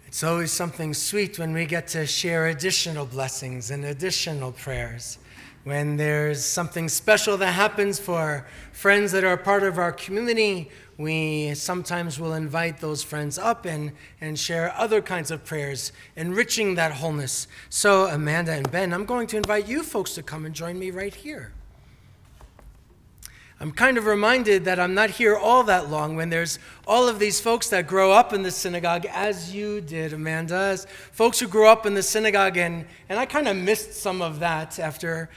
It's always something sweet when we get to share additional blessings and additional prayers. When there's something special that happens for friends that are part of our community, we sometimes will invite those friends up and share other kinds of prayers, enriching that wholeness. So, Amanda and Ben, I'm going to invite you folks to come and join me right here. I'm kind of reminded that I'm not here all that long when there's all of these folks that grow up in the synagogue, as you did, Amanda, as folks who grew up in the synagogue, and I kind of missed some of that after,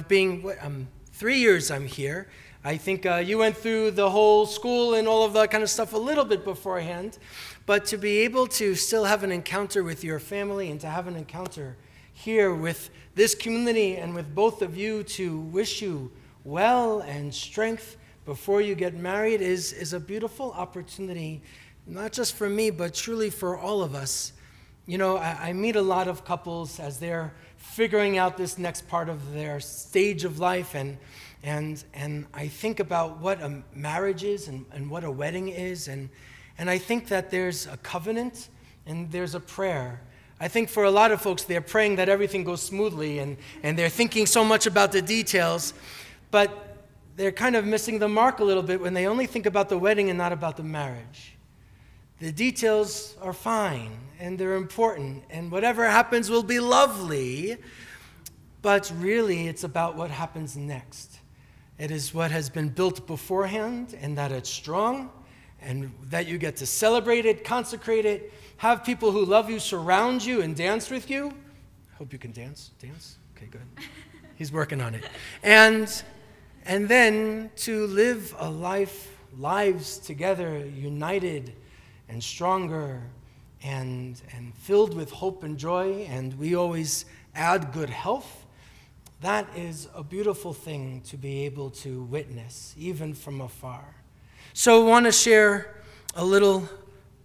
being 3 years I'm here. I think you went through the whole school and all of that kind of stuff a little bit beforehand, but to be able to still have an encounter with your family and to have an encounter here with this community and with both of you to wish you well and strength before you get married is a beautiful opportunity, not just for me, but truly for all of us. I meet a lot of couples as they're figuring out this next part of their stage of life, and I think about what a marriage is and what a wedding is, and I think that there's a covenant and there's a prayer. I think for a lot of folks, they're praying that everything goes smoothly, and they're thinking so much about the details, but they're kind of missing the mark a little bit when they only think about the wedding and not about the marriage. The details are fine, and they're important, and whatever happens will be lovely, but really it's about what happens next. It is what has been built beforehand, and that it's strong, and that you get to celebrate it, consecrate it, have people who love you surround you and dance with you. Hope you can dance. Dance? Okay, good. He's working on it. And then to live lives together, united and stronger and filled with hope and joy, and we always add good health. That is a beautiful thing to be able to witness, even from afar. So I want to share a little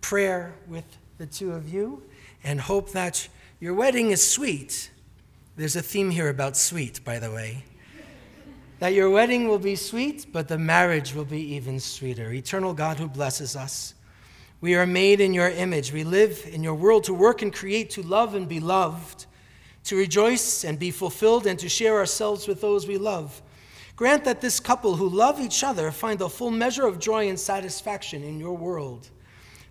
prayer with the two of you and hope that your wedding is sweet. There's a theme here about sweet, by the way. That your wedding will be sweet, but the marriage will be even sweeter. Eternal God who blesses us, we are made in your image. We live in your world to work and create, to love and be loved, to rejoice and be fulfilled, and to share ourselves with those we love. Grant that this couple who love each other find a full measure of joy and satisfaction in your world.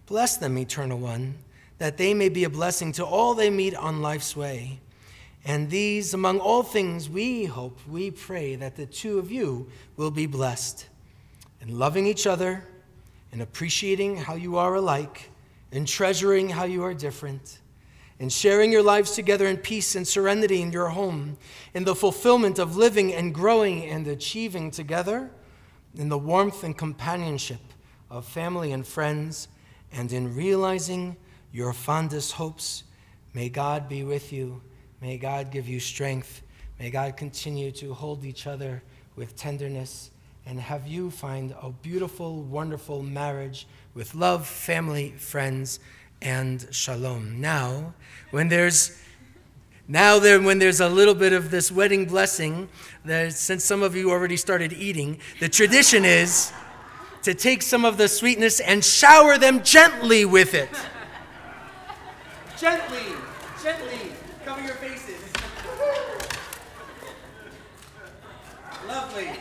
Bless them, Eternal One, that they may be a blessing to all they meet on life's way. And these, among all things, we hope, we pray that the two of you will be blessed in loving each other and appreciating how you are alike and treasuring how you are different and sharing your lives together in peace and serenity in your home, in the fulfillment of living and growing and achieving together, in the warmth and companionship of family and friends, and in realizing your fondest hopes. May God be with you. May God give you strength. May God continue to hold each other with tenderness and have you find a beautiful, wonderful marriage with love, family, friends, and shalom. Now, when there's a little bit of this wedding blessing, since some of you already started eating, the tradition is to take some of the sweetness and shower them gently with it. Gently. Cover your faces. Lovely.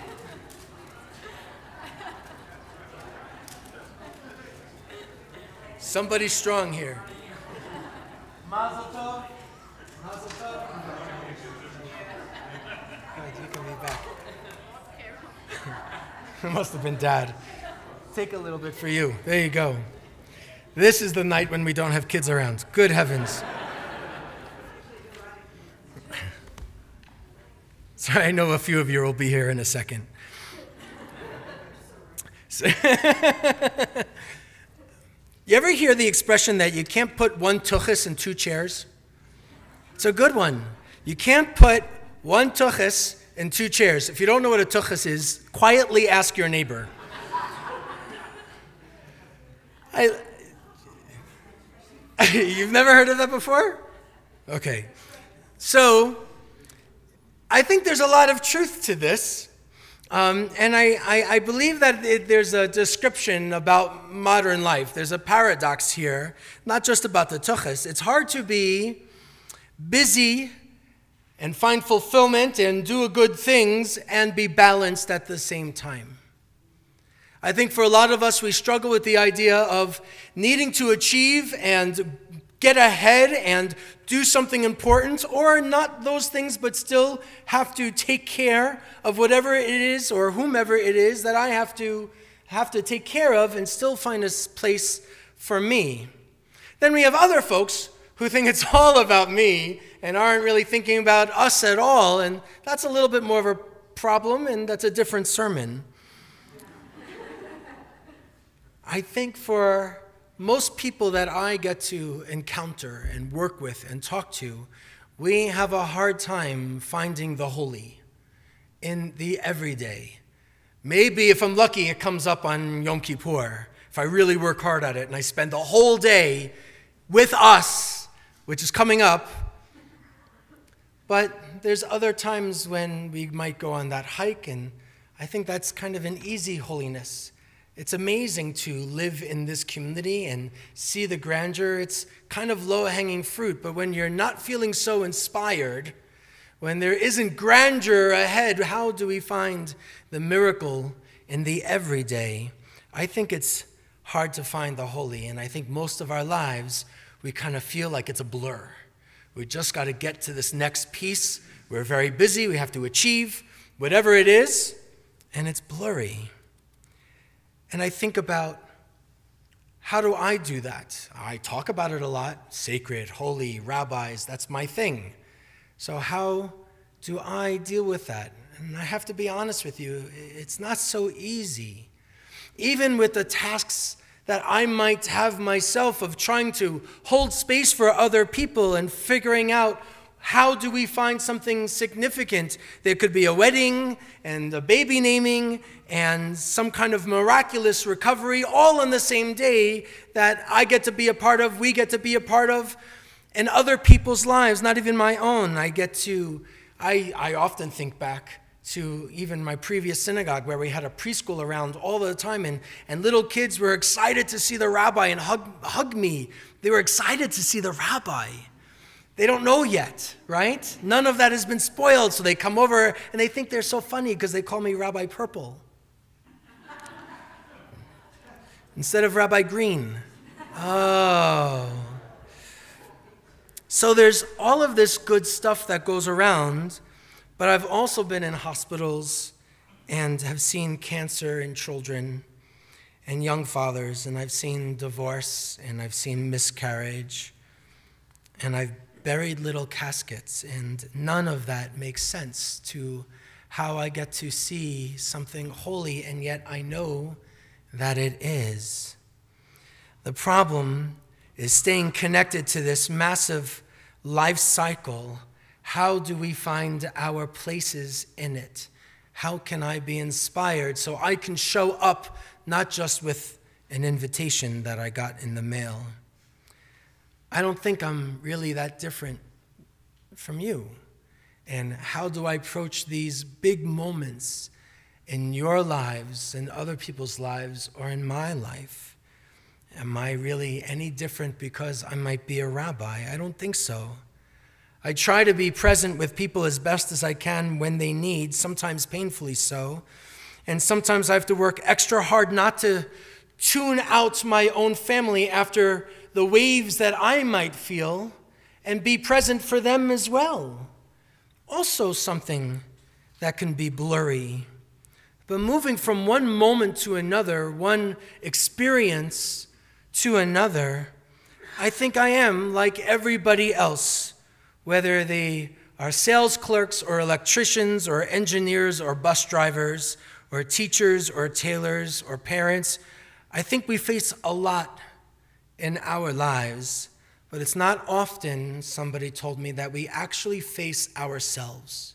Somebody strong here. Mazel tov. Mazel tov. Good, you can be back. It must have been Dad. Take a little bit for you. There you go. This is the night when we don't have kids around. Good heavens. Sorry, I know a few of you will be here in a second. You ever hear the expression that you can't put one tuchus in two chairs? It's a good one. You can't put one tuchus in two chairs. If you don't know what a tuchus is, quietly ask your neighbor. You've never heard of that before? Okay. So, I think there's a lot of truth to this. And I believe that there's a description about modern life. There's a paradox here, not just about the tuchus. It's hard to be busy and find fulfillment and do good things and be balanced at the same time. I think for a lot of us, we struggle with the idea of needing to achieve and get ahead and do something important, or not those things, but still have to take care of whatever it is or whomever it is that I have to take care of and still find a place for me. Then we have other folks who think it's all about me and aren't really thinking about us at all, and that's a little bit more of a problem, and that's a different sermon. I think for most people that I get to encounter and work with and talk to, we have a hard time finding the holy in the everyday. Maybe if I'm lucky, it comes up on Yom Kippur, if I really work hard at it and I spend the whole day with us, which is coming up. But there's other times when we might go on that hike, and I think that's kind of an easy holiness. It's amazing to live in this community and see the grandeur. It's kind of low-hanging fruit, but when you're not feeling so inspired, when there isn't grandeur ahead, how do we find the miracle in the everyday? I think it's hard to find the holy, and I think most of our lives, we kind of feel like it's a blur. We just got to get to this next piece. We're very busy. We have to achieve whatever it is, and it's blurry. And I think about, how do I do that? I talk about it a lot. Sacred, holy, rabbis, that's my thing. So how do I deal with that? And I have to be honest with you, it's not so easy. Even with the tasks that I might have myself of trying to hold space for other people and figuring out, how do we find something significant? There could be a wedding and a baby naming and some kind of miraculous recovery all on the same day that I get to be a part of, we get to be a part of, and other people's lives, not even my own. I often think back to even my previous synagogue where we had a preschool around all the time, and little kids were excited to see the rabbi and hug me. They were excited to see the rabbi. They don't know yet, right? None of that has been spoiled, so they come over and they think they're so funny because they call me Rabbi Purple instead of Rabbi Green. Oh. So there's all of this good stuff that goes around, but I've also been in hospitals and have seen cancer in children and young fathers, and I've seen divorce, and I've seen miscarriage, and I've buried little caskets, and none of that makes sense to how I get to see something holy, and yet I know that it is. The problem is staying connected to this massive life cycle. How do we find our places in it? How can I be inspired so I can show up not just with an invitation that I got in the mail? I don't think I'm really that different from you. And how do I approach these big moments in your lives and other people's lives or in my life? Am I really any different because I might be a rabbi? I don't think so. I try to be present with people as best as I can when they need, sometimes painfully so. And sometimes I have to work extra hard not to tune out my own family after the waves that I might feel and be present for them as well. Also something that can be blurry. But moving from one moment to another, one experience to another, I think I am like everybody else, whether they are sales clerks or electricians or engineers or bus drivers or teachers or tailors or parents. I think we face a lot in our lives, but it's not often, somebody told me, that we actually face ourselves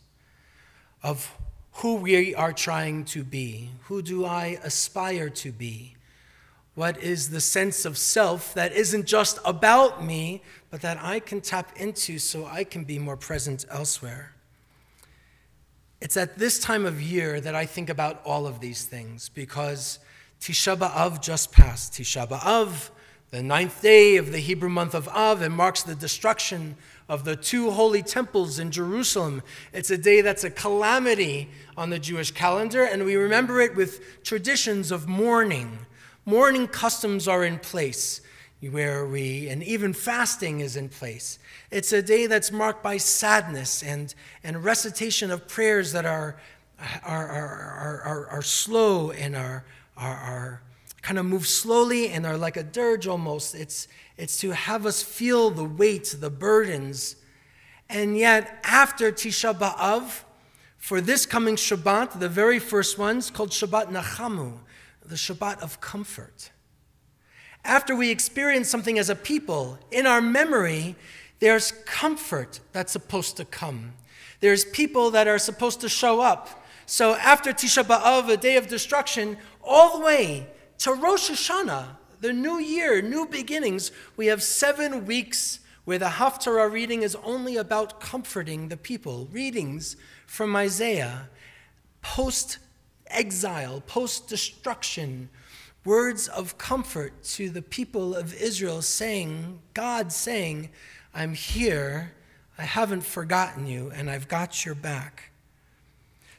of who we are trying to be. Who do I aspire to be? What is the sense of self that isn't just about me, but that I can tap into so I can be more present elsewhere? It's at this time of year that I think about all of these things, because Tisha B'Av just passed. Tisha B'Av, the 9th day of the Hebrew month of Av, and marks the destruction of the 2 holy temples in Jerusalem. It's a day that's a calamity on the Jewish calendar, and we remember it with traditions of mourning. Mourning customs are in place, and even fasting is in place. It's a day that's marked by sadness and recitation of prayers that are slow and are kind of move slowly and are like a dirge almost. It's to have us feel the weight, the burdens. And yet, after Tisha B'Av, for this coming Shabbat, the very first one's called Shabbat Nachamu, the Shabbat of comfort. After we experience something as a people, in our memory, there's comfort that's supposed to come. There's people that are supposed to show up. So after Tisha B'Av, a day of destruction, all the way to Rosh Hashanah, the new year, new beginnings, we have 7 weeks where the Haftarah reading is only about comforting the people. Readings from Isaiah, post-exile, post-destruction, words of comfort to the people of Israel, God saying, I'm here, I haven't forgotten you, and I've got your back.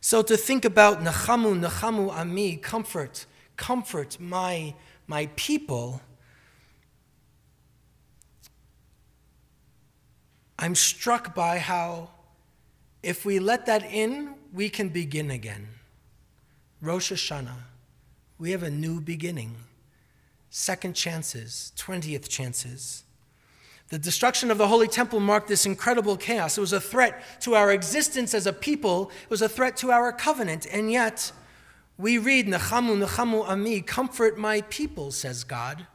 So to think about Nachamu Ami, comfort my people, I'm struck by how if we let that in, we can begin again. Rosh Hashanah, we have a new beginning. Second chances, 20th chances. The destruction of the Holy Temple marked this incredible chaos. It was a threat to our existence as a people. It was a threat to our covenant. And yet, we read, Nachamu Ami, comfort my people, says God,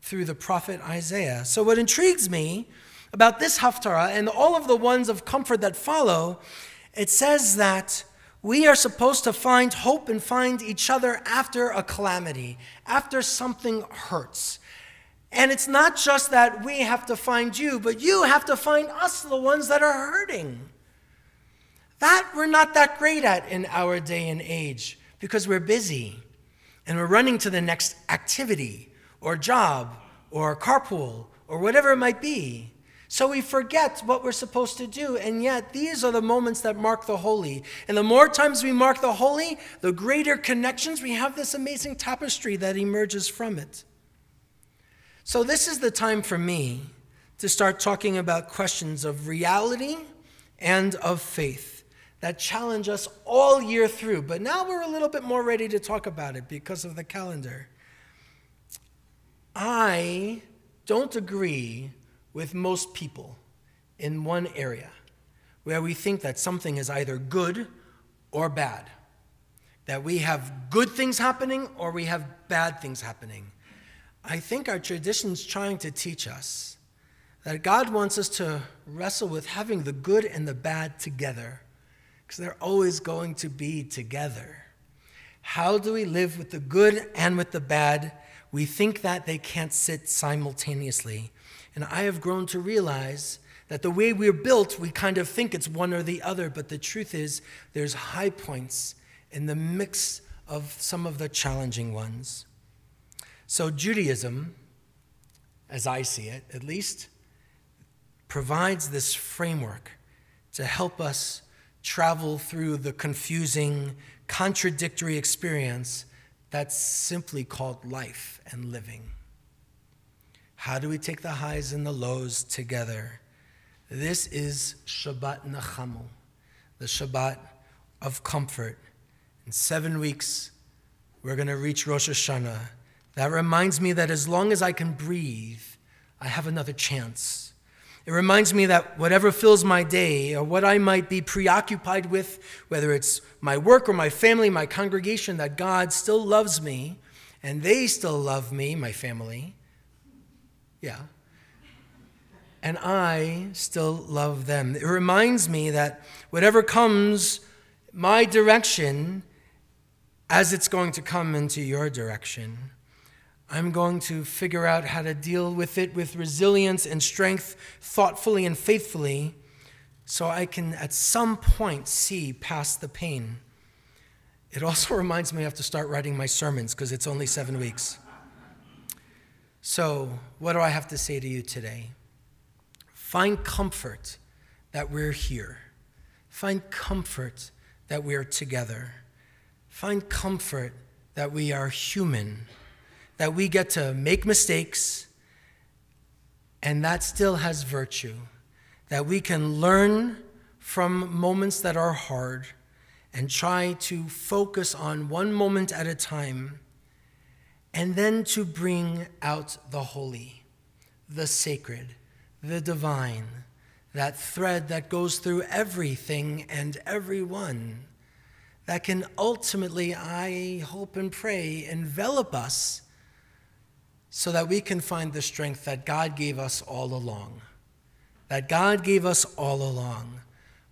through the prophet Isaiah. So what intrigues me about this Haftarah and all of the ones of comfort that follow, it says that we are supposed to find hope and find each other after a calamity, after something hurts. And it's not just that we have to find you, but you have to find us, the ones that are hurting. That we're not that great at in our day and age, because we're busy and we're running to the next activity or job or carpool or whatever it might be. So we forget what we're supposed to do, and yet these are the moments that mark the holy. And the more times we mark the holy, the greater connections. We have this amazing tapestry that emerges from it. So this is the time for me to start talking about questions of reality and of faith that challenge us all year through. But now we're a little bit more ready to talk about it because of the calendar. I don't agree with most people in one area where we think that something is either good or bad, that we have good things happening or we have bad things happening. I think our tradition's trying to teach us that God wants us to wrestle with having the good and the bad together, because they're always going to be together. How do we live with the good and with the bad? We think that they can't sit simultaneously. And I have grown to realize that the way we're built, we kind of think it's one or the other, but the truth is there's high points in the mix of some of the challenging ones. So Judaism, as I see it at least, provides this framework to help us travel through the confusing, contradictory experience that's simply called life and living. How do we take the highs and the lows together? This is Shabbat Nachamu, the Shabbat of comfort. In 7 weeks, we're going to reach Rosh Hashanah. That reminds me that as long as I can breathe, I have another chance. It reminds me that whatever fills my day or what I might be preoccupied with, whether it's my work or my family, my congregation, that God still loves me and they still love me, my family. Yeah. And I still love them. It reminds me that whatever comes my direction, as it's going to come into your direction, I'm going to figure out how to deal with it with resilience and strength, thoughtfully and faithfully, so I can at some point see past the pain. It also reminds me I have to start writing my sermons because it's only 7 weeks. So what do I have to say to you today? Find comfort that we're here. Find comfort that we are together. Find comfort that we are human, that we get to make mistakes, and that still has virtue, that we can learn from moments that are hard and try to focus on one moment at a time, and then to bring out the holy, the sacred, the divine, that thread that goes through everything and everyone, that can ultimately, I hope and pray, envelop us so that we can find the strength that God gave us all along. That God gave us all along.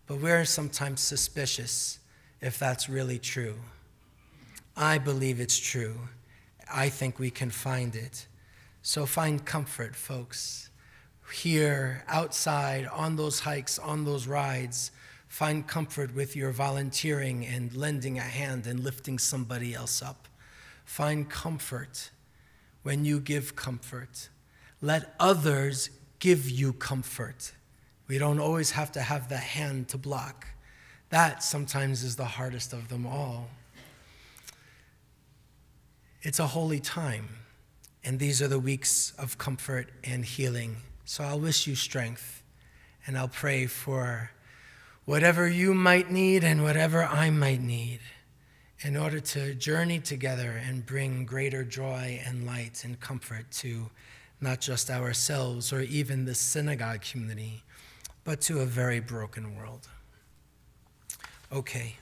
But we're sometimes suspicious if that's really true. I believe it's true. I think we can find it. So find comfort, folks. Here, outside, on those hikes, on those rides, find comfort with your volunteering and lending a hand and lifting somebody else up. Find comfort when you give comfort. Let others give you comfort. We don't always have to have the hand to block. That sometimes is the hardest of them all. It's a holy time, and these are the weeks of comfort and healing. So I'll wish you strength, and I'll pray for whatever you might need and whatever I might need in order to journey together and bring greater joy and light and comfort to not just ourselves or even the synagogue community, but to a very broken world. Okay.